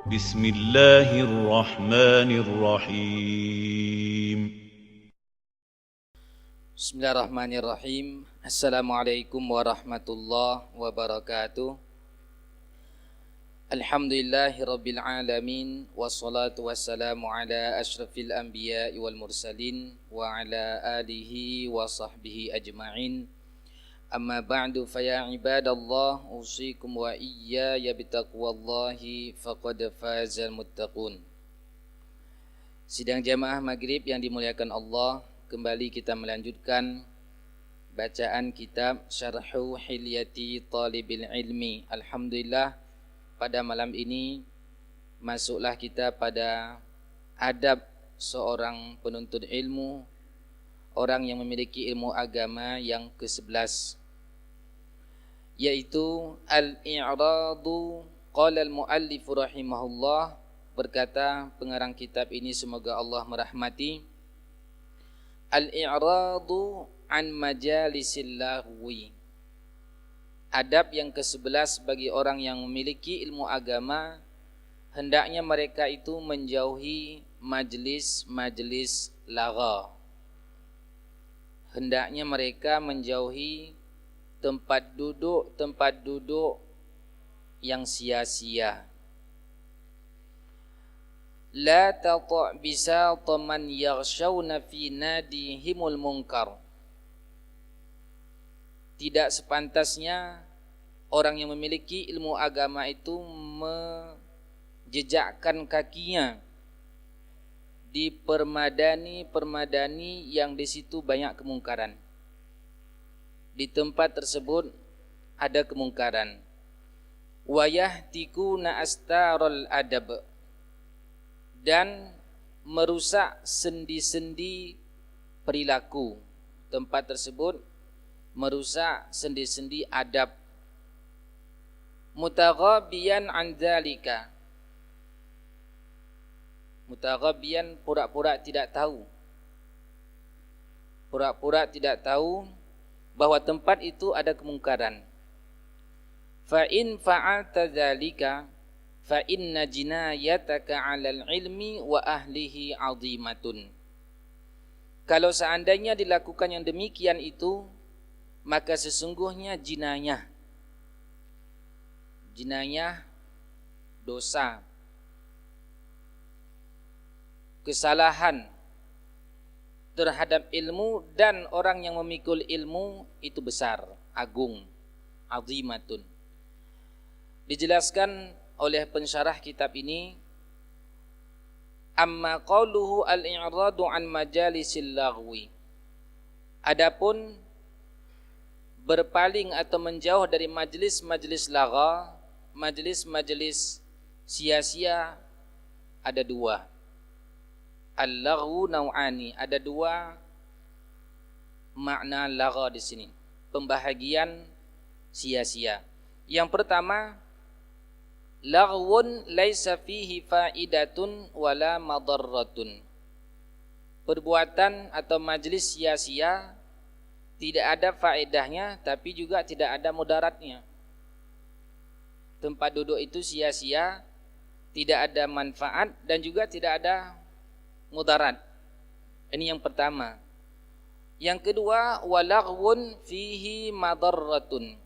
بسم الله الرحمن الرحيم. Bismillahirrahmanirrahim. Assalamualaikum warahmatullahi wabarakatuh. Alhamdulillahirabbil alamin wassalatu wassalamu ala asyrafil anbiya'i wal mursalin wa ala alihi wa sahbihi ajma'in. Amma ba'du faya ibadallah usikum wa iyaya bitaqwallahi faqad fazal muttaqun. Sidang jamaah maghrib yang dimuliakan Allah, kembali kita melanjutkan bacaan kitab Syarhu Hilyati Talibil Ilmi. Alhamdulillah, pada malam ini masuklah kita pada adab seorang penuntut ilmu, orang yang memiliki ilmu agama yang ke-11, yaitu al-i'radu. Qala al-muallif rahimahullah, berkata pengarang kitab ini, semoga Allah merahmati, al-i'radu an majalisil lahwi. Adab yang ke-11 bagi orang yang memiliki ilmu agama, hendaknya mereka itu menjauhi majlis-majlis lagha. Hendaknya mereka menjauhi tempat duduk yang sia-sia. La tata' bisata man yaghshawna fi nadihimul munkar. Tidak sepantasnya orang yang memiliki ilmu agama itu menjejakkan kakinya di permadani yang di situ banyak kemungkaran. Di tempat tersebut ada kemungkaran. Wa yahtikuna astarul adab, dan merusak sendi-sendi perilaku. Tempat tersebut merusak sendi-sendi adab. Mutaghabiyan an dzalika. Mutaghabiyan, pura-pura tidak tahu. Pura-pura tidak tahu bahwa tempat itu ada kemungkaran. Fa in fa'alta dzalika fa inna jinayataka 'alal ilmi wa ahlihi 'azimatun. Kalau seandainya dilakukan yang demikian itu, maka sesungguhnya jinayah, dosa, kesalahan terhadap ilmu dan orang yang memikul ilmu itu besar, agung, azimatun. Dijelaskan oleh pensyarah kitab ini, amma qauluhu al-i'radu an majalisil laghwi. Adapun berpaling atau menjauh dari majlis-majlis lagha, majlis-majlis sia-sia, ada dua. Al-laghu nau'ani, ada dua makna lagha di sini, pembahagian sia-sia. Yang pertama, laghwun laisa fihi faidatun wala madarratun. Perbuatan atau majlis sia-sia, tidak ada faedahnya tapi juga tidak ada mudaratnya. Tempat duduk itu sia-sia, tidak ada manfaat dan juga tidak ada mudarat. Ini yang pertama. Yang kedua, walaghwun fihi madarratun.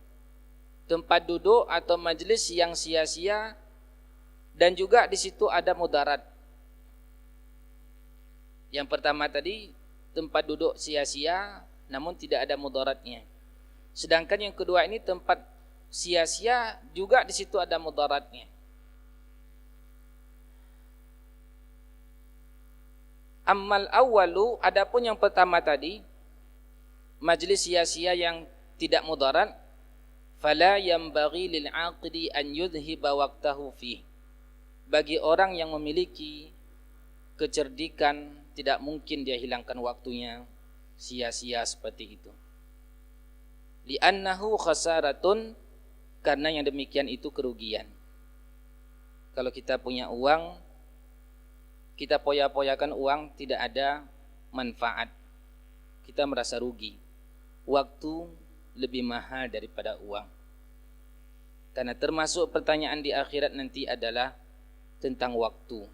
Tempat duduk atau majlis yang sia-sia dan juga di situ ada mudarat. Yang pertama tadi, tempat duduk sia-sia namun tidak ada mudaratnya. Sedangkan yang kedua ini tempat sia-sia juga di situ ada mudaratnya. Ammal awwalu, adapun yang pertama tadi, majlis sia-sia yang tidak mudarat, fala yanbaghi lil 'aqdi an yudhhiba waqtahu fi. Bagi orang yang memiliki kecerdikan, tidak mungkin dia hilangkan waktunya sia-sia seperti itu. Li'annahu khasaratun, karena yang demikian itu kerugian. Kalau kita punya uang, kita poya-poyakan uang, tidak ada manfaat, kita merasa rugi. Waktu lebih mahal daripada uang. Karena termasuk pertanyaan di akhirat nanti adalah tentang waktu.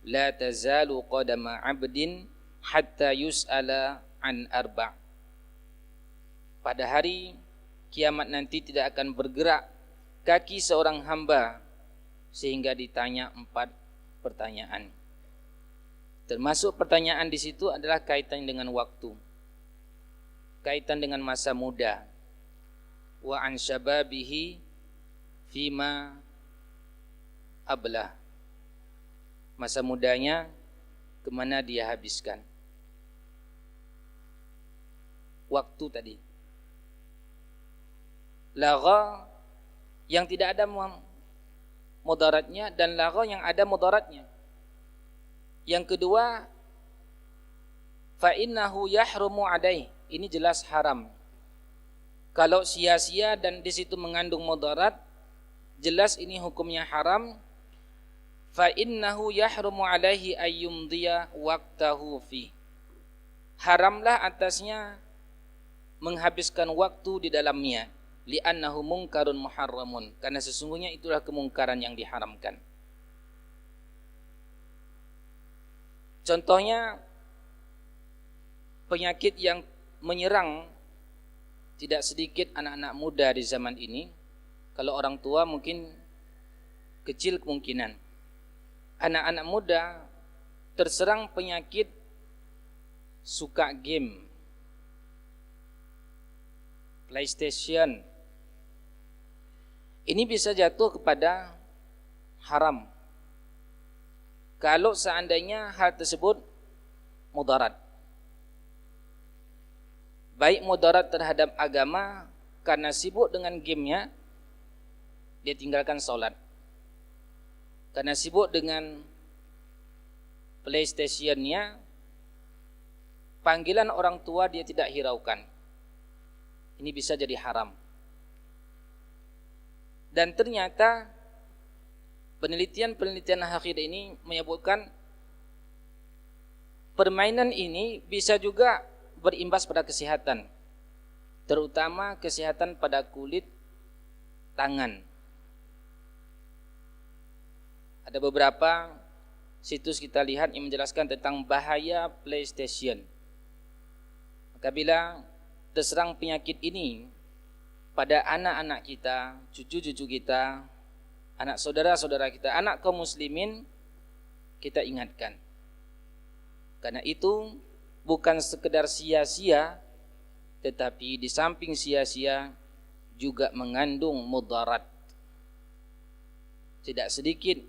La tazalu qadama 'abdin hatta yus'ala an arba'. Pada hari kiamat nanti tidak akan bergerak kaki seorang hamba sehingga ditanya 4 pertanyaan. Termasuk pertanyaan di situ adalah kaitan dengan waktu, kaitan dengan masa muda. Wa an syababihi fima ablah. Masa mudanya kemana dia habiskan. Waktu tadi. Lagha yang tidak ada mudaratnya dan lagha yang ada mudaratnya. Yang kedua, fa innahu yahrumu alaih. Ini jelas haram. Kalau sia-sia dan di situ mengandung mudarat, jelas ini hukumnya haram. Fa innahu yahrumu alaihi ayyumdiya waqtahu fi. Haramlah atasnya menghabiskan waktu di dalamnya. Li'annahu munkarun muharramun. Karena sesungguhnya itulah kemungkaran yang diharamkan. Contohnya penyakit yang menyerang tidak sedikit anak-anak muda di zaman ini. Kalau orang tua mungkin kecil kemungkinan. Anak-anak muda terserang penyakit suka game, PlayStation. Ini bisa jatuh kepada haram kalau seandainya hal tersebut mudarat. Baik mudarat terhadap agama karena sibuk dengan gamenya, dia tinggalkan sholat. Karena sibuk dengan PlayStation-nya, panggilan orang tua dia tidak hiraukan. Ini bisa jadi haram. Dan ternyata penelitian akhir ini menyebutkan permainan ini bisa juga berimbas pada kesehatan, terutama kesehatan pada kulit tangan. Ada beberapa situs kita lihat yang menjelaskan tentang bahaya PlayStation. Maka bila terserang penyakit ini pada anak-anak kita, cucu-cucu kita, anak saudara-saudara kita, anak kaum muslimin, kita ingatkan. Karena itu bukan sekedar sia-sia, tetapi di samping sia-sia juga mengandung mudarat. Tidak sedikit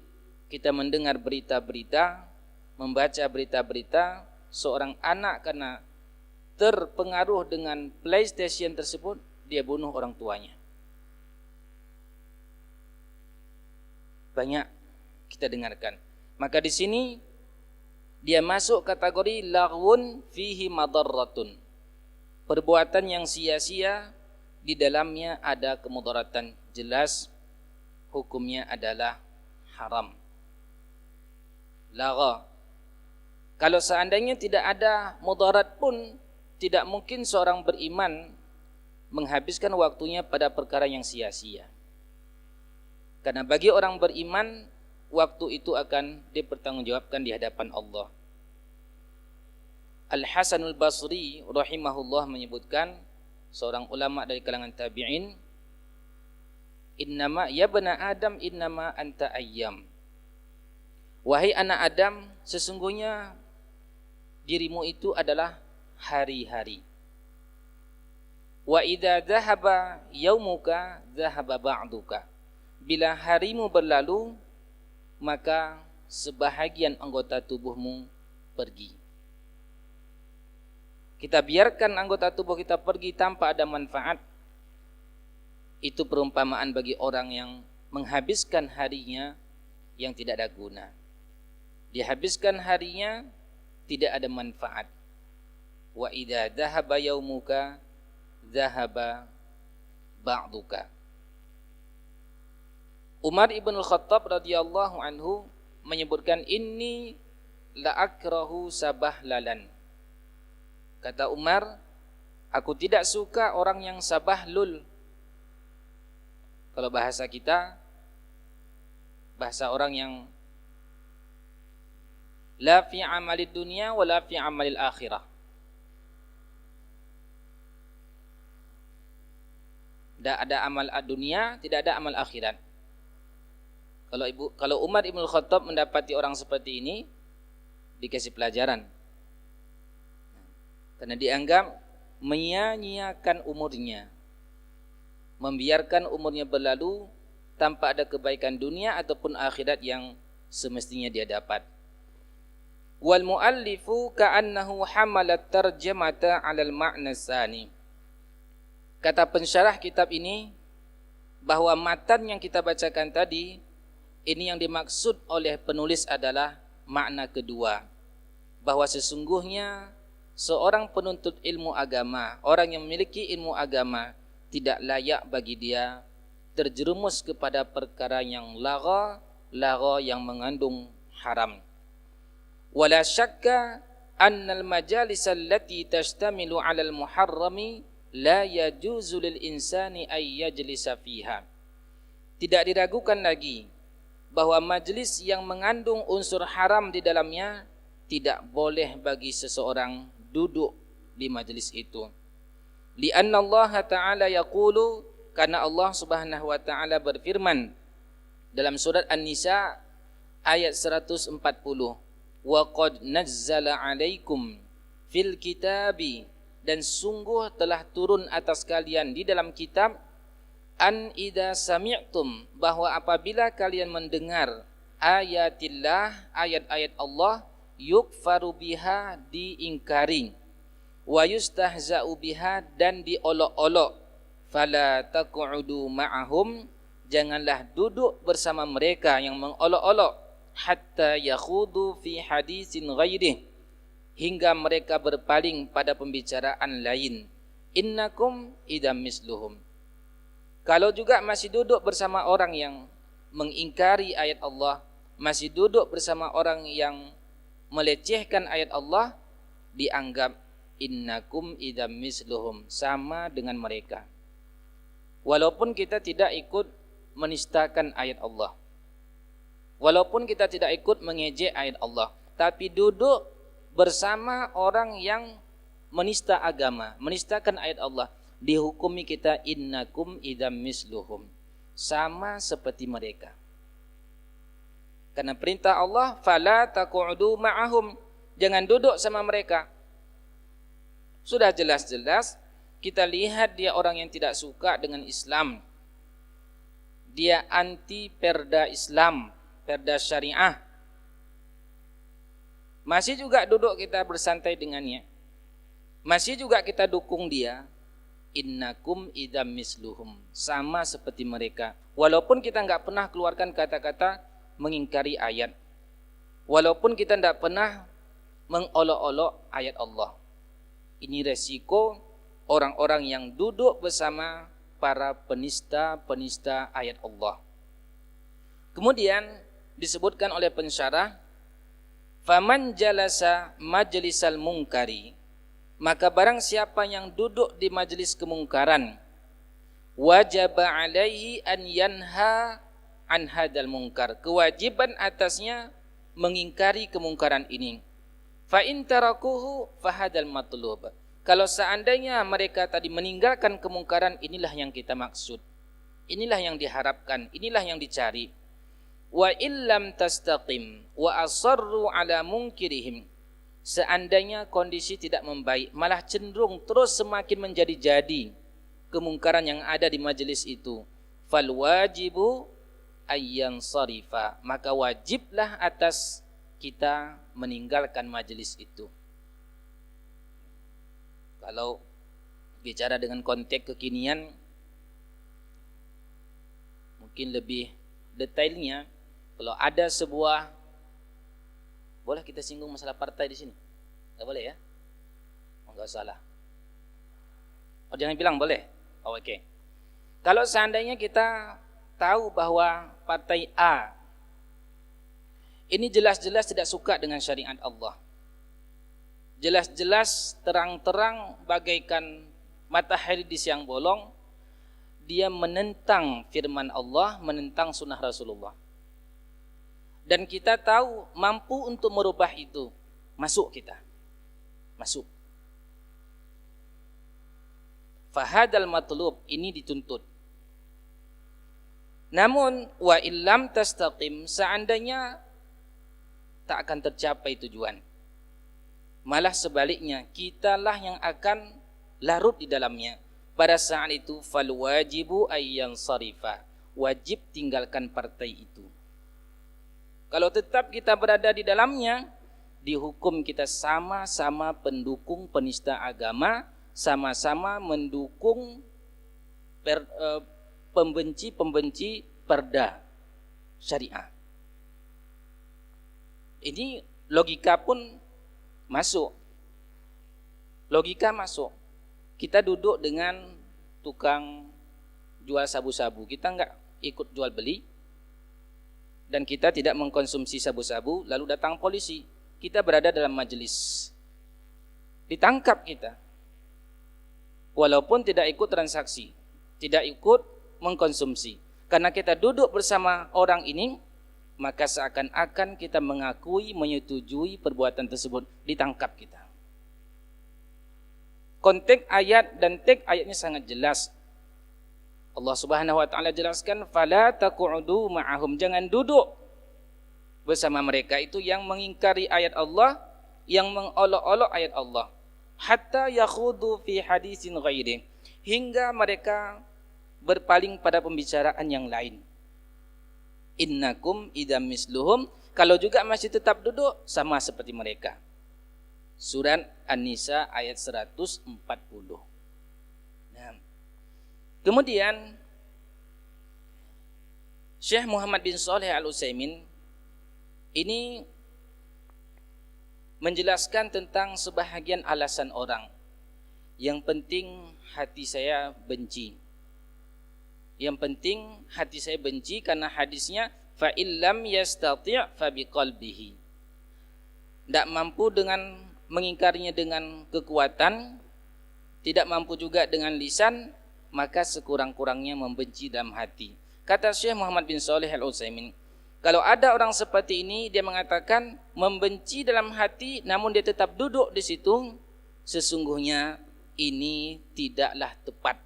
kita mendengar berita-berita, membaca berita-berita, seorang anak karena terpengaruh dengan PlayStation tersebut, dia bunuh orang tuanya. Banyak kita dengarkan. Maka di sini dia masuk kategori laghwun fihi madarratun. Perbuatan yang sia-sia di dalamnya ada kemudaratan, jelas hukumnya adalah haram. Lagha. Kalau seandainya tidak ada mudarat pun, tidak mungkin seorang beriman menghabiskan waktunya pada perkara yang sia-sia. Karena bagi orang beriman, waktu itu akan dipertanggungjawabkan di hadapan Allah. Al-Hasanul Basri rahimahullah menyebutkan, seorang ulama dari kalangan tabi'in, innama ya bani Adam innama anta ayyam. Wahai anak Adam, sesungguhnya dirimu itu adalah hari-hari. Wa idza dhahaba yaumuka dhahaba ba'duka. Bila harimu berlalu, maka sebahagian anggota tubuhmu pergi. Kita biarkan anggota tubuh kita pergi tanpa ada manfaat. Itu perumpamaan bagi orang yang menghabiskan harinya yang tidak ada guna. Dihabiskan harinya tidak ada manfaat. Wa idza dhahaba yaumuka dhahaba ba'duka. Umar ibn al-Khattab radhiyallahu anhu menyebutkan, inni la akrahu sabahlalan. Kata Umar, aku tidak suka orang yang sabahlul. Kalau bahasa kita, bahasa orang yang la fi amalid dunya wa la fi amalil akhirah. Tidak ada amal dunia, tidak ada amal akhirat. Kalau Umar Ibn Khattab mendapati orang seperti ini, dikasih pelajaran. Karena dianggap menyia-nyiakan umurnya, membiarkan umurnya berlalu tanpa ada kebaikan dunia ataupun akhirat yang semestinya dia dapat. Wal muallifu ka'annahu hamalat tarjamata 'alal ma'na tsani. Kata pensyarah kitab ini bahwa matan yang kita bacakan tadi ini yang dimaksud oleh penulis adalah makna kedua, bahwa sesungguhnya seorang penuntut ilmu agama, orang yang memiliki ilmu agama, tidak layak bagi dia terjerumus kepada perkara yang lagha yang mengandung haram. Wala syakka annal majalis allati tashtamilu 'alal muharrami la yajuzu lil insani ay yajlisa fiha. Tidak diragukan lagi bahwa majlis yang mengandung unsur haram di dalamnya tidak boleh bagi seseorang duduk di majlis itu. Lianna Allah Ta'ala yaqulu, karena Allah Subhanahu wa taala berfirman dalam surat An-Nisa ayat 140, wa qad nazzala 'alaikum fil kitabi, dan sungguh telah turun atas kalian di dalam kitab, an idza sami'tum, bahwa apabila kalian mendengar ayatillah, ayat-ayat Allah, yukfaru biha, diingkari, wa yustahza'u biha, dan diolok-olok, fala taq'udu ma'ahum, janganlah duduk bersama mereka yang mengolok-olok, hatta yakhudu fi hadisin ghairih, hingga mereka berpaling pada pembicaraan lain. Innakum idam misluhum. Kalau juga masih duduk bersama orang yang mengingkari ayat Allah, masih duduk bersama orang yang melecehkan ayat Allah, dianggap innakum idam misluhum, sama dengan mereka. Walaupun kita tidak ikut menistakan ayat Allah, walaupun kita tidak ikut mengejek ayat Allah, tapi duduk bersama orang yang menista agama, menistakan ayat Allah, dihukumi kita innakum idam misluhum, sama seperti mereka. Karena perintah Allah, fala taq'udu ma'ahum, jangan duduk sama mereka. Sudah jelas-jelas kita lihat dia orang yang tidak suka dengan Islam. Dia anti perda Islam, perda syariah. Masih juga duduk kita bersantai dengannya, masih juga kita dukung dia. Innakum idam misluhum, sama seperti mereka. Walaupun kita enggak pernah keluarkan kata-kata mengingkari ayat, walaupun kita enggak pernah mengolok-olok ayat Allah. Ini resiko orang-orang yang duduk bersama para penista ayat Allah. Kemudian disebutkan oleh pensyarah, faman jalasa majlisal mungkari, maka barang siapa yang duduk di majlis kemungkaran, wajaba alaihi an yanha an hadal mungkar, kewajiban atasnya mengingkari kemungkaran ini. Fa in tarakuhu fahadal matlub, kalau seandainya mereka tadi meninggalkan kemungkaran, inilah yang kita maksud, inilah yang diharapkan, inilah yang dicari. Wa illam tastaqim wa asarru ala munkirihim, seandainya kondisi tidak membaik, malah cenderung terus semakin menjadi-jadi kemungkaran yang ada di majelis itu, fal wajibu ayyan sarifa, maka wajiblah atas kita meninggalkan majelis itu. Kalau bicara dengan konteks kekinian mungkin lebih detailnya, kalau ada sebuah, boleh kita singgung masalah partai di sini? Enggak boleh ya? Oh, enggak salah. Oh, jangan bilang boleh. Oh, oke. Kalau seandainya kita tahu bahwa partai A ini jelas-jelas tidak suka dengan syariat Allah, jelas-jelas terang-terang bagaikan matahari di siang bolong, dia menentang firman Allah, menentang sunnah Rasulullah. dan kita tahu mampu untuk merubah itu, masuk kita. Masuk. Fahadal matlub, ini dituntut. Namun wa illam tastaqim, seandainya tak akan tercapai tujuan, malah sebaliknya kitalah yang akan larut di dalamnya, pada saat itu fal wajibu ayyan sarifa, wajib tinggalkan partai itu. Kalau tetap kita berada di dalamnya, dihukum kita sama-sama pendukung penista agama, sama-sama mendukung pembenci perda syariah. Ini logika pun masuk. Logika masuk. Kita duduk dengan tukang jual sabu-sabu, kita enggak ikut jual beli, dan kita tidak mengkonsumsi sabu-sabu, lalu datang polisi. Kita berada dalam majelis, ditangkap kita. Walaupun tidak ikut transaksi, tidak ikut mengkonsumsi. Karena kita duduk bersama orang ini, maka seakan-akan kita mengakui, menyetujui perbuatan tersebut, ditangkap kita. Konteks ayat dan teks ayatnya sangat jelas. Allah Subhanahu wa taala jelaskan, fala taq'udu ma'ahum, jangan duduk bersama mereka itu yang mengingkari ayat Allah, yang mengolok-olok ayat Allah, hatta yakhudu fi hadisin ghairi, hingga mereka berpaling pada pembicaraan yang lain. Innakum idam misluhum, kalau juga masih tetap duduk sama seperti mereka. Surat An-Nisa ayat 140. Nah, kemudian Syekh Muhammad bin Shalih Al-Utsaimin ini menjelaskan tentang sebahagian alasan orang. Yang penting hati saya benci. Yang penting hati saya benci karena hadisnya fa illam yastati' fa biqalbihi. Tidak mampu dengan mengingkarinya dengan kekuatan, tidak mampu juga dengan lisan, maka sekurang-kurangnya membenci dalam hati. Kata Syekh Muhammad bin Shalih Al-Utsaimin, kalau ada orang seperti ini, dia mengatakan membenci dalam hati namun dia tetap duduk di situ, sesungguhnya ini tidaklah tepat.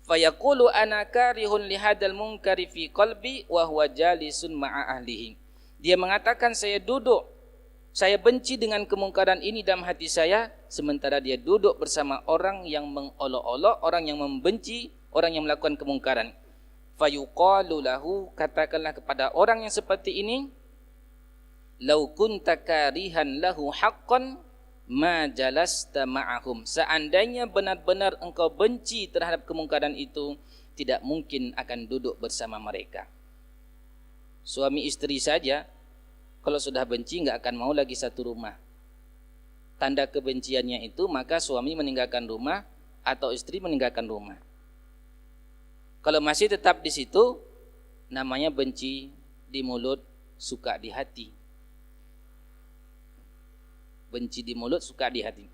Fayaqulu ana karihun lihadal munkari fi qalbi wa huwa jalisun ma'a ahlihi. Dia mengatakan saya duduk, saya benci dengan kemungkaran ini dalam hati saya, sementara dia duduk bersama orang yang mengolok-olok, orang yang membenci, orang yang melakukan kemungkaran. Fayuqalu lahu, katakanlah kepada orang yang seperti ini, lau kunta karihan lahu haqqan ma jalasta ma'ahum, seandainya benar-benar engkau benci terhadap kemungkaran itu, tidak mungkin akan duduk bersama mereka. Suami istri saja kalau sudah benci enggak akan mau lagi satu rumah. Tanda kebenciannya itu maka suami meninggalkan rumah atau istri meninggalkan rumah. Kalau masih tetap di situ, namanya benci di mulut, suka di hati. Benci di mulut, suka di hati.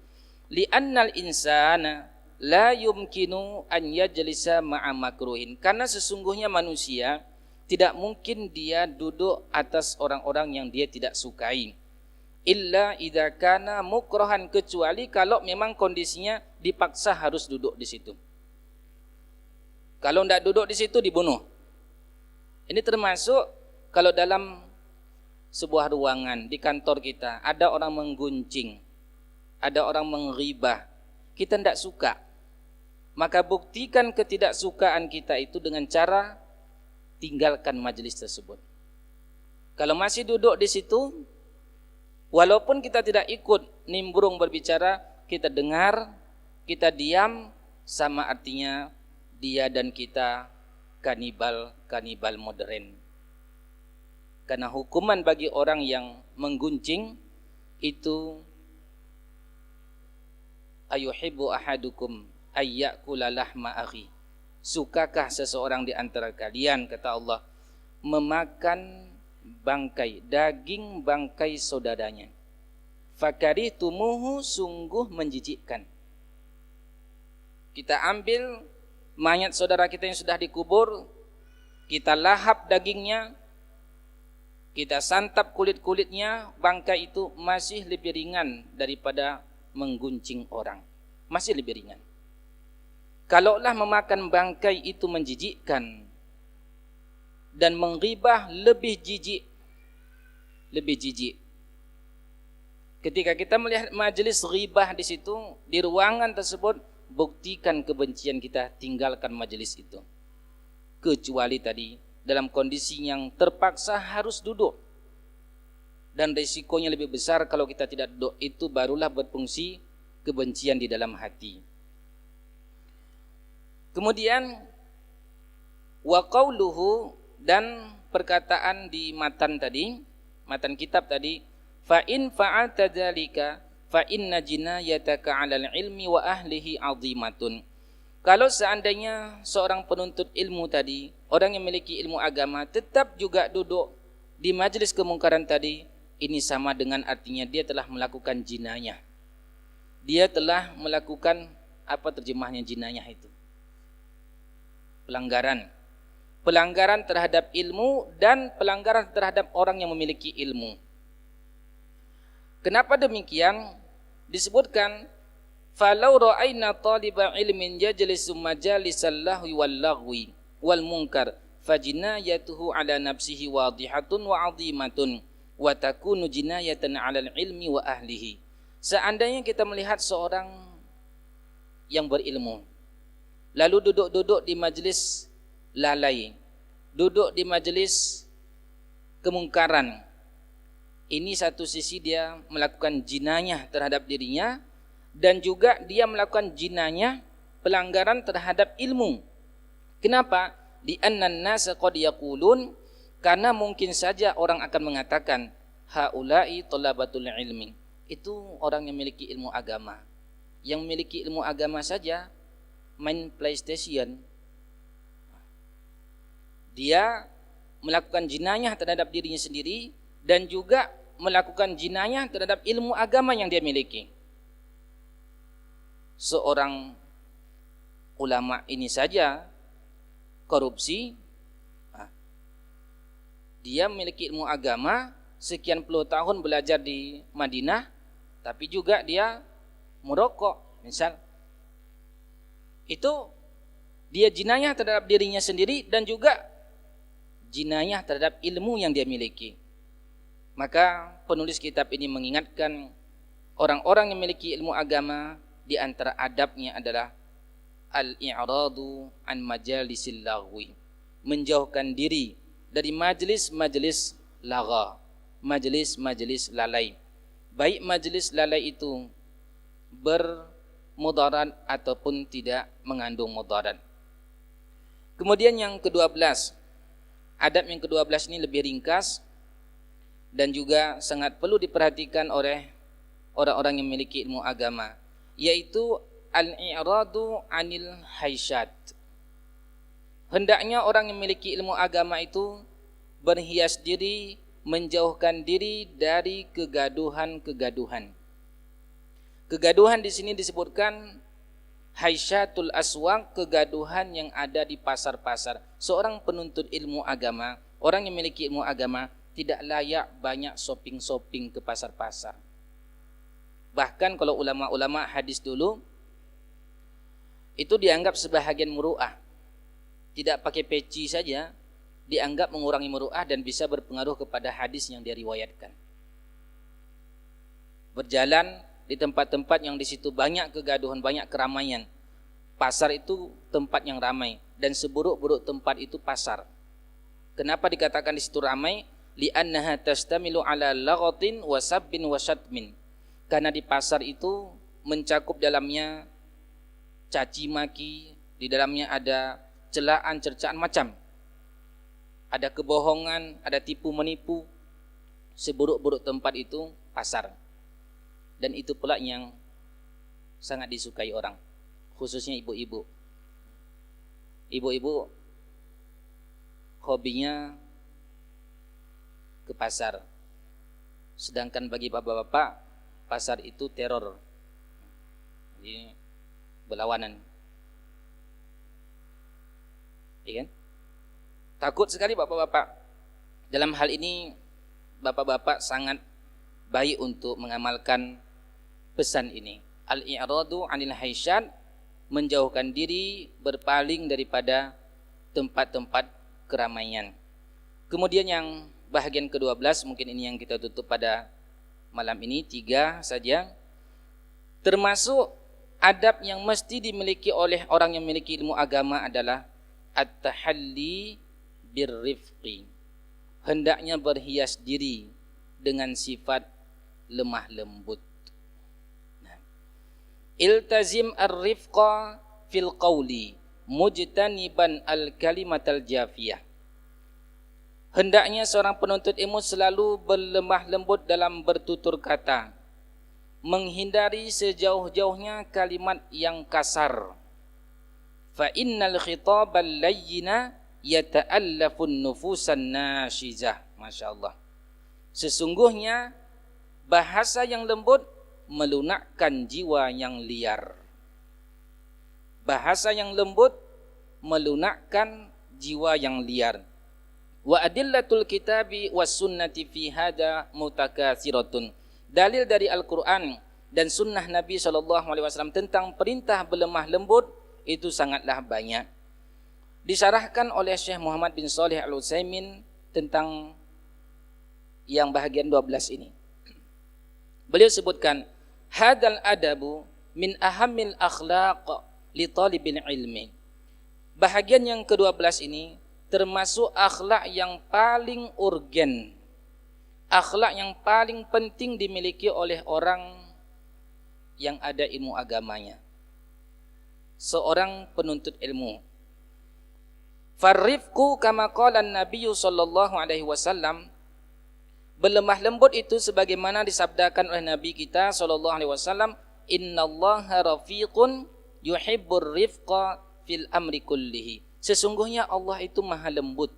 Li'annal insana la yumkinu an yajlisa ma'a makruhin. Karena sesungguhnya manusia tidak mungkin dia duduk atas orang-orang yang dia tidak sukai. Illa idza kana mukrahan, kecuali kalau memang kondisinya dipaksa harus duduk di situ. Kalau tidak duduk di situ dibunuh. Ini termasuk kalau dalam sebuah ruangan di kantor kita ada orang mengguncing, ada orang menghibah, kita tidak suka. Maka buktikan ketidaksukaan kita itu dengan cara tinggalkan majelis tersebut. Kalau masih duduk di situ, walaupun kita tidak ikut nimbrung berbicara, kita dengar, kita diam, sama artinya dia dan kita kanibal modern. Karena hukuman bagi orang yang mengguncing itu, ayuhibbu ahadukum ayyakula lahma akhi, sukakah seseorang di antara kalian, kata Allah, memakan bangkai, daging bangkai saudaranya. Fakarihtumuhu, sungguh menjijikkan. Kita ambil mayat saudara kita yang sudah dikubur, kita lahap dagingnya, kita santap kulit-kulitnya, bangkai itu masih lebih ringan daripada mengguncing orang. Masih lebih ringan. Kalaulah memakan bangkai itu menjijikkan dan menggibah lebih jijik. Lebih jijik. Ketika kita melihat majelis ghibah di situ, di ruangan tersebut, buktikan kebencian kita, tinggalkan majelis itu. Kecuali tadi dalam kondisi yang terpaksa harus duduk, dan risikonya lebih besar kalau kita tidak duduk, itu barulah berfungsi kebencian di dalam hati. Kemudian wa qauluhu, dan perkataan di matan tadi, matan kitab tadi, fa in fa'alta dzalika fa inna jinayataka 'alal ilmi wa ahlihi 'azimatun. Kalau seandainya seorang penuntut ilmu tadi, orang yang memiliki ilmu agama, tetap juga duduk di majelis kemungkaran tadi, ini sama dengan artinya dia telah melakukan jinayah. Dia telah melakukan, apa terjemahnya jinayah itu? Pelanggaran. Pelanggaran terhadap ilmu dan pelanggaran terhadap orang yang memiliki ilmu. Kenapa demikian? Disebutkan, falau ra'ayna taliba ilmin yajlisu majalisal lahwi wal laghwi wal munkar fajinayatuhu ala nafsihi wadihatun wa 'azimatun wa takunu jinayatan 'alal ilmi wa ahlihi. Seandainya kita melihat seorang yang berilmu lalu duduk-duduk di majelis lalai, duduk di majelis kemungkaran, ini satu sisi dia melakukan jinayah terhadap dirinya, dan juga dia melakukan jinayah pelanggaran terhadap ilmu. Kenapa? Di annan nasa qad yaqulun, karena mungkin saja orang akan mengatakan haula'i talabatul ilmi, itu orang yang memiliki ilmu agama. Yang memiliki ilmu agama saja main PlayStation. Dia melakukan jinayah terhadap dirinya sendiri dan juga melakukan jinayah terhadap ilmu agama yang dia miliki. Seorang ulama ini saja korupsi, dia memiliki ilmu agama, sekian puluh tahun belajar di Madinah, tapi juga dia merokok, misal. Itu dia jinayah terhadap dirinya sendiri dan juga jinayah terhadap ilmu yang dia miliki. Maka penulis kitab ini mengingatkan orang-orang yang memiliki ilmu agama, di antara adabnya adalah al-i'radu an majalisil laghwi, menjauhkan diri dari majelis-majelis lagha, majelis-majelis lalai. Baik majelis lalai itu bermudarat ataupun tidak mengandung mudarat. Kemudian yang ke-12, adab yang ke-12 ini lebih ringkas dan juga sangat perlu diperhatikan oleh orang-orang yang memiliki ilmu agama, yaitu al-i'radu anil haisyat. Hendaknya orang yang memiliki ilmu agama itu berhias diri, menjauhkan diri dari kegaduhan-kegaduhan. Kegaduhan di sini disebutkan haisyatul aswaq, kegaduhan yang ada di pasar-pasar. Seorang penuntut ilmu agama, orang yang memiliki ilmu agama, tidak layak banyak shopping-shopping ke pasar-pasar. Bahkan kalau ulama-ulama hadis dulu, itu dianggap sebahagian muru'ah. Tidak pakai peci saja, dianggap mengurangi muru'ah dan bisa berpengaruh kepada hadis yang dia riwayatkan. Berjalan di tempat-tempat yang di situ banyak kegaduhan, banyak keramaian. Pasar itu tempat yang ramai, dan seburuk-buruk tempat itu pasar. Kenapa dikatakan di situ ramai? Li'annaha tastamilu ala laghatin wa sabbin wa syatmin. Karena di pasar itu mencakup dalamnya caci maki, di dalamnya ada celaan, cercaan macam. Ada kebohongan, ada tipu menipu. Seburuk-buruk tempat itu pasar. Dan itu pula yang sangat disukai orang, khususnya ibu-ibu. Ibu-ibu hobinya ke pasar. Sedangkan bagi bapak-bapak, pasar itu teror. Jadi berlawanan. Iya kan? Takut sekali bapak-bapak. Dalam hal ini bapak-bapak sangat baik untuk mengamalkan pesan ini. Al-i'radu 'anil haisyad, menjauhkan diri, berpaling daripada tempat-tempat keramaian. Kemudian yang bahagian ke-12, mungkin ini yang kita tutup pada malam ini, 3 saja. Termasuk adab yang mesti dimiliki oleh orang yang memiliki ilmu agama adalah at-tahalli birrifqi. Hendaknya berhias diri dengan sifat lemah lembut. Iltazim ar-rifqa fil qawli mujtaniban al-kalimatal jafiyah. Hendaknya seorang penuntut ilmu selalu berlemah lembut dalam bertutur kata, menghindari sejauh-jauhnya kalimat yang kasar. Fa innal khitabal layyina yata'allafun nufusan nashizah. Masya-Allah. Sesungguhnya bahasa yang lembut melunakkan jiwa yang liar. Bahasa yang lembut melunakkan jiwa yang liar. Wa adillatul kitabi was sunnati fi hada mutakatsiratun. Dalil dari Al-Quran dan sunnah Nabi SAW tentang perintah berlemah lembut itu sangatlah banyak. Disarahkan oleh Syekh Muhammad bin Shalih Al-Utsaimin tentang yang bahagian 12 ini. Beliau sebutkan, hadal adabu min ahammil akhlaq li talibil ilmi. Bahagian yang ke-12 ini termasuk akhlak yang paling urgen, akhlak yang paling penting dimiliki oleh orang yang ada ilmu agamanya, seorang penuntut ilmu. Farrifqu kama qala an-nabiy sallallahu alaihi wasallam, berlemah lembut itu sebagaimana disabdakan oleh Nabi kita sallallahu alaihi wasallam, innallaha rafiqun yuhibbur rifqa fil amri kullihi. Sesungguhnya Allah itu maha lembut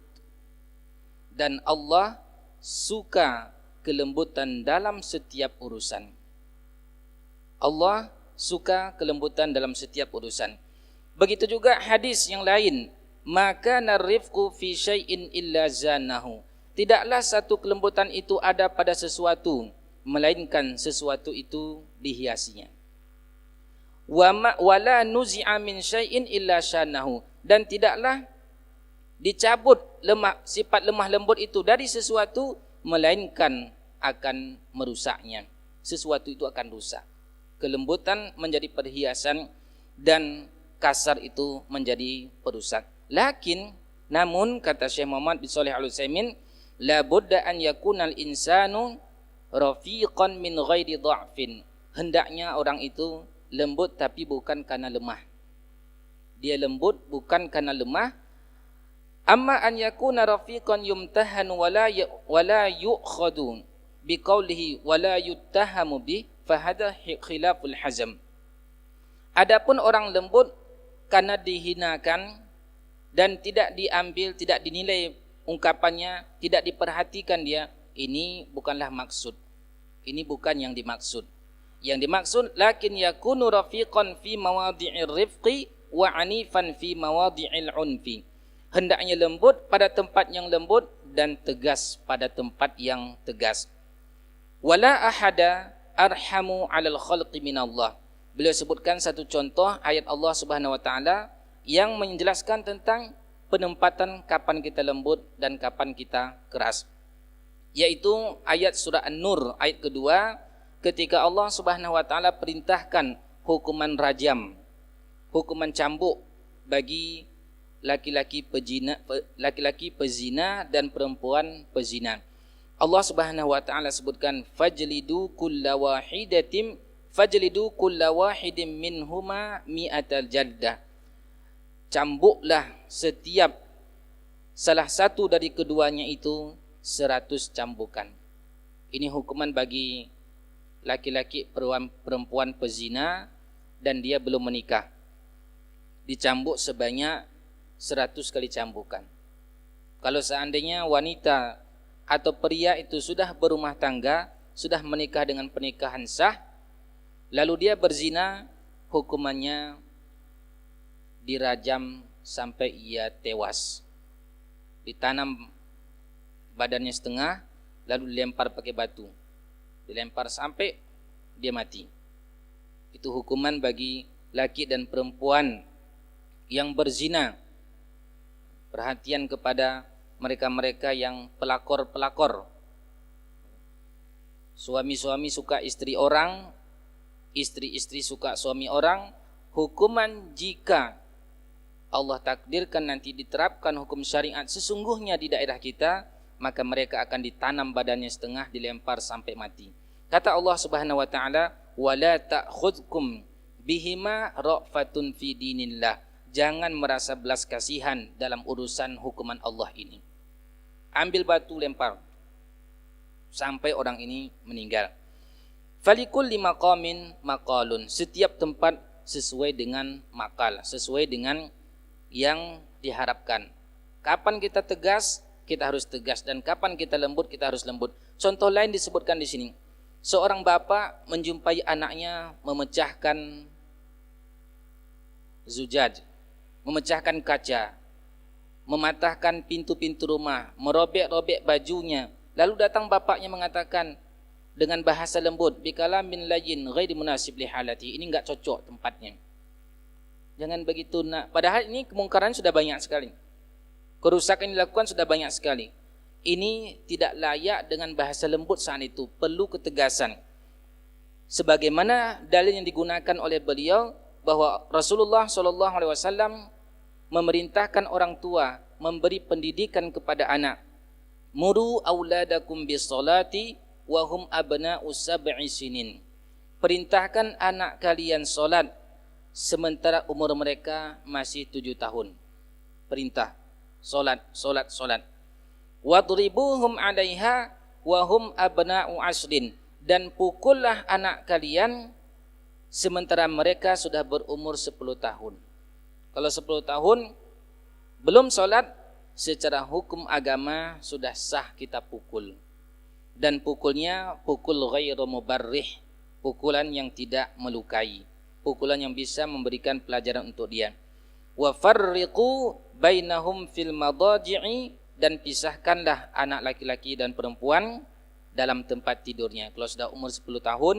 dan Allah suka kelembutan dalam setiap urusan. Allah suka kelembutan dalam setiap urusan. Begitu juga hadis yang lain, maka narifqu fi syai'in illa zanahu. Tidaklah satu kelembutan itu ada pada sesuatu, melainkan sesuatu itu dihiasinya. Wala nuzi'a min syai'in illa syanahu. Dan tidaklah dicabut sifat lemah lembut itu dari sesuatu, melainkan akan merusaknya. Sesuatu itu akan rusak. Kelembutan menjadi perhiasan dan kasar itu menjadi perusak. Namun kata Syekh Muhammad bin Shalih Al-Utsaimin, la budda an yakunal insanu rafiqan min ghairi dha'fin. Hendaknya orang itu lembut tapi bukan karena lemah. Dia lembut bukan karena lemah. Amma an yakuna rafiqan yumtahan wala yu'khadu biqaulihi wala yuttahamu bi fahada khilaful hazm. Adapun orang lembut karena dihinakan dan tidak diambil, tidak dinilai ungkapannya, tidak diperhatikan dia, ini bukanlah maksud. Ini bukan yang dimaksud. Yang dimaksud lakin yakunu rafiqan fi mawadhi'ir rifqi wa anifan fi mawadhi'il unfi. Hendaknya lembut pada tempat yang lembut dan tegas pada tempat yang tegas. Wala ahada arhamu 'alal khalqi minallah. Beliau sebutkan satu contoh ayat Allah Subhanahu wa taala yang menjelaskan tentang penempatan kapan kita lembut dan kapan kita keras. Yaitu ayat surah An-Nur ayat kedua, ketika Allah Subhanahu wa taala perintahkan hukuman rajam, hukuman cambuk bagi laki-laki pezina dan perempuan pezina. Allah Subhanahu wa taala sebutkan fajlidu kulla wahidin minhuma mi'atal jaldah. Cambuklah setiap salah satu dari keduanya itu 100 cambukan. Ini hukuman bagi laki-laki perempuan pezina dan dia belum menikah. Dicambuk sebanyak 100 kali cambukan. Kalau seandainya wanita atau pria itu sudah berumah tangga, sudah menikah dengan pernikahan sah, lalu dia berzina, hukumannya dirajam sampai ia tewas. Ditanam badannya setengah, lalu dilempar pakai batu. Dilempar sampai dia mati. Itu hukuman bagi laki dan perempuan yang berzina. Perhatian kepada mereka-mereka yang pelakor-pelakor. Suami-suami suka istri orang, istri-istri suka suami orang. Hukuman jika Allah takdirkan nanti diterapkan hukum syariat sesungguhnya di daerah kita, maka mereka akan ditanam badannya setengah, dilempar sampai mati. Kata Allah Subhanahu wa taala, "Wala ta'khudhukum bihima ra'fatun fi dinillah." Jangan merasa belas kasihan dalam urusan hukuman Allah ini. Ambil batu lempar sampai orang ini meninggal. Falikulli maqamin maqalun. Setiap tempat sesuai dengan makal, sesuai dengan yang diharapkan. Kapan kita tegas, kita harus tegas, dan kapan kita lembut, kita harus lembut. Contoh lain disebutkan di sini. Seorang bapak menjumpai anaknya memecahkan zujaj, memecahkan kaca, mematahkan pintu-pintu rumah, merobek-robek bajunya. Lalu datang bapaknya mengatakan dengan bahasa lembut, bikalamin layyin ghairi munasib li halati. Ini enggak cocok tempatnya. Jangan begitu nak. Padahal ini kemungkaran sudah banyak sekali. Kerusakan yang dilakukan sudah banyak sekali. Ini tidak layak dengan bahasa lembut saat itu. Perlu ketegasan. Sebagaimana dalil yang digunakan oleh beliau bahwa Rasulullah SAW memerintahkan orang tua memberi pendidikan kepada anak. Muru auladakum bis-salati wa hum abna'u sab'i sinin. Perintahkan anak kalian salat sementara umur mereka masih 7 tahun. Perintah salat, salat, salat. Wadribuhum 'alaiha wa hum abna'u ashrin. Dan pukullah anak kalian sementara mereka sudah berumur 10 tahun. Kalau 10 tahun belum sholat, secara hukum agama sudah sah kita pukul. Dan pukulnya pukul ghairu mubarrih, pukulan yang tidak melukai, pukulan yang bisa memberikan pelajaran untuk dia. Wa farriqu bainahum fil madaji'i. Dan pisahkanlah anak laki-laki dan perempuan dalam tempat tidurnya. Kalau sudah umur 10 tahun,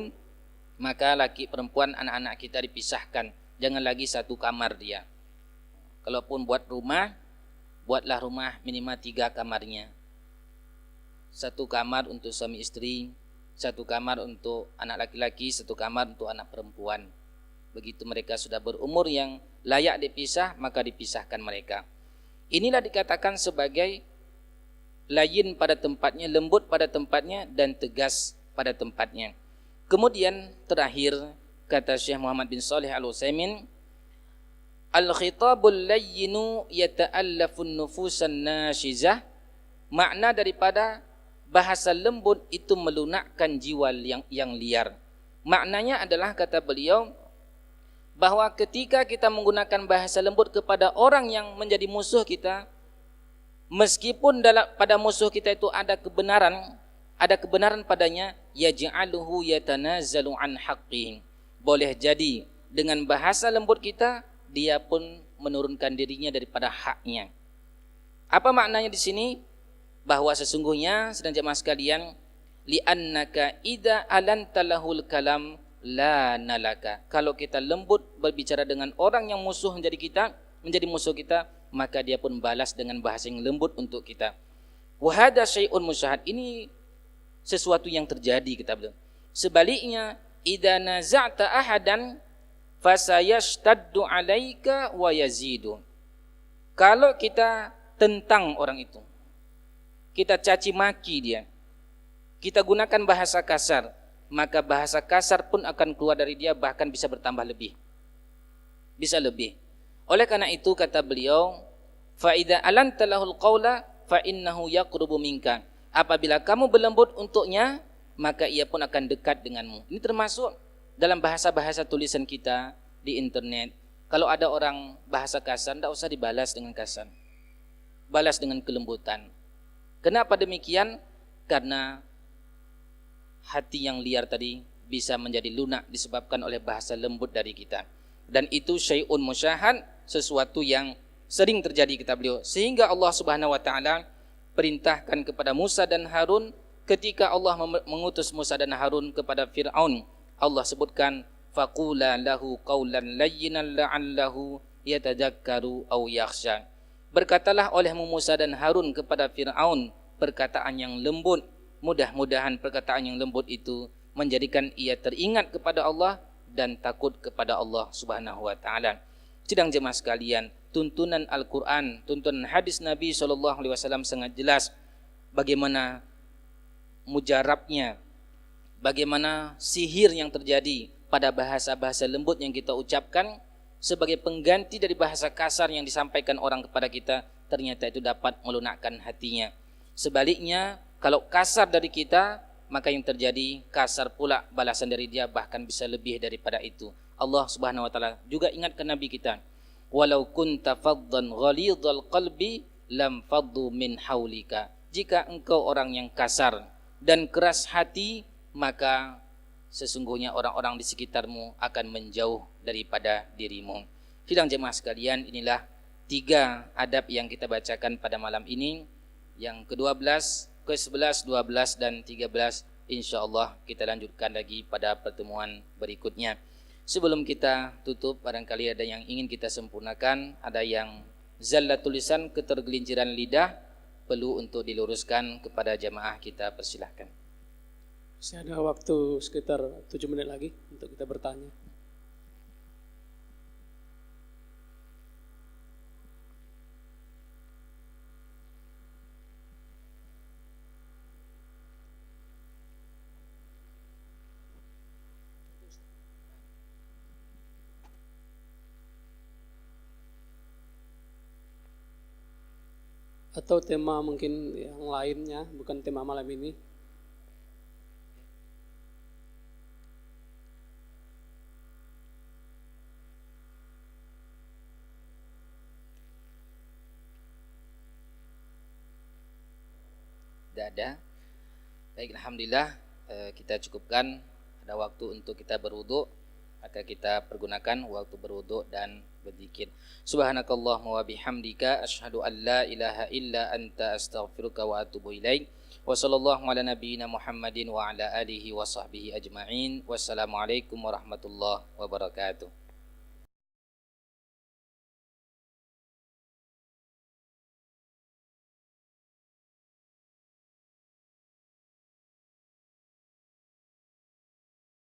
maka laki perempuan anak-anak kita dipisahkan. Jangan lagi satu kamar dia. Kalaupun buat rumah, buatlah rumah minimal 3 kamarnya. 1 kamar untuk suami istri, 1 kamar untuk anak laki-laki, 1 kamar untuk anak perempuan. Begitu mereka sudah berumur yang layak dipisah, maka dipisahkan mereka. Inilah dikatakan sebagai layyin pada tempatnya, lembut pada tempatnya, dan tegas pada tempatnya. Kemudian terakhir kata Syekh Muhammad bin Shalih Al-Utsaimin, al-khitabul layyinu yata'allafun nufusan nashizah. Makna daripada bahasa lembut itu melunakkan jiwa yang liar. Maknanya adalah kata beliau bahwa ketika kita menggunakan bahasa lembut kepada orang yang menjadi musuh kita, meskipun pada musuh kita itu ada kebenaran padanya, yaj'aluhu yatanazzalu an haqqih. Boleh jadi dengan bahasa lembut kita, dia pun menurunkan dirinya daripada haknya. Apa maknanya di sini? Bahwa sesungguhnya sedang jemaah sekalian, li'annaka idza alanta lahul kalam la nalaka. Kalau kita lembut berbicara dengan orang yang menjadi musuh kita, maka dia pun balas dengan bahasa yang lembut untuk kita. Wa hadza syai'un musyahad. Ini sesuatu yang terjadi, kita bilang. Sebaliknya, idza naza'ta ahadan fasayashtaddu 'alaika wa yazidu. Kalau kita tentang orang itu, kita caci maki dia, kita gunakan bahasa kasar, maka bahasa kasar pun akan keluar dari dia, bahkan bisa bertambah lebih. Bisa lebih. Oleh karena itu kata beliau, fa idza alanta lahul qaula fa innahu yaqrubu minka. Apabila kamu berlembut untuknya, maka ia pun akan dekat denganmu. Ini termasuk dalam bahasa-bahasa tulisan kita di internet. Kalau ada orang bahasa kasar, tidak usah dibalas dengan kasar. Balas dengan kelembutan. Kenapa demikian? Karena hati yang liar tadi bisa menjadi lunak disebabkan oleh bahasa lembut dari kita. Dan itu syai'un musyahad, sesuatu yang sering terjadi kata beliau. Sehingga Allah Subhanahu wa taala perintahkan kepada Musa dan Harun ketika Allah mengutus Musa dan Harun kepada Fir'aun, Allah sebutkan faqula lahu qawlan layyinan la'allahu yatadakkaru aw yakhsha. Berkatalah olehmu Musa dan Harun kepada Fir'aun perkataan yang lembut, mudah-mudahan perkataan yang lembut itu menjadikan ia teringat kepada Allah dan takut kepada Allah Subhanahu wa taala. Sidang jemaah sekalian, tuntunan Al-Qur'an, tuntunan hadis Nabi SAW sangat jelas bagaimana mujarabnya, bagaimana sihir yang terjadi pada bahasa-bahasa lembut yang kita ucapkan sebagai pengganti dari bahasa kasar yang disampaikan orang kepada kita, ternyata itu dapat melunakkan hatinya. Sebaliknya, kalau kasar dari kita, maka yang terjadi kasar pula balasan dari dia, bahkan bisa lebih daripada itu. Allah Subhanahu wa taala juga ingatkan Nabi kita, walau kunta faddan ghalidhal qalbi lam faddu min haulika. Jika engkau orang yang kasar dan keras hati, maka sesungguhnya orang-orang di sekitarmu akan menjauh daripada dirimu. Sidang jemaah sekalian, inilah 3 adab yang kita bacakan pada malam ini. Yang ke-12, ke-11, 12 dan 13 insyaallah kita lanjutkan lagi pada pertemuan berikutnya. Sebelum kita tutup, barangkali ada yang ingin kita sempurnakan, ada yang zallat tulisan, ketergelinciran lidah, perlu untuk diluruskan kepada jamaah, kita persilahkan. Masih ada waktu sekitar 7 menit lagi untuk kita bertanya. Atau tema mungkin yang lainnya, bukan tema malam ini. Tidak ada. Baik, alhamdulillah, kita cukupkan. Ada waktu untuk kita berwudu, maka kita pergunakan waktu berwudu dan berzikir. Subhanakallahumma wa bihamdika asyhadu an la ilaha illa anta astaghfiruka wa atubu ilaik. Wa sallallahu ala nabiyyina Muhammadin wa ala alihi wa sahbihi ajma'in. Wassalamualaikum warahmatullahi wabarakatuh.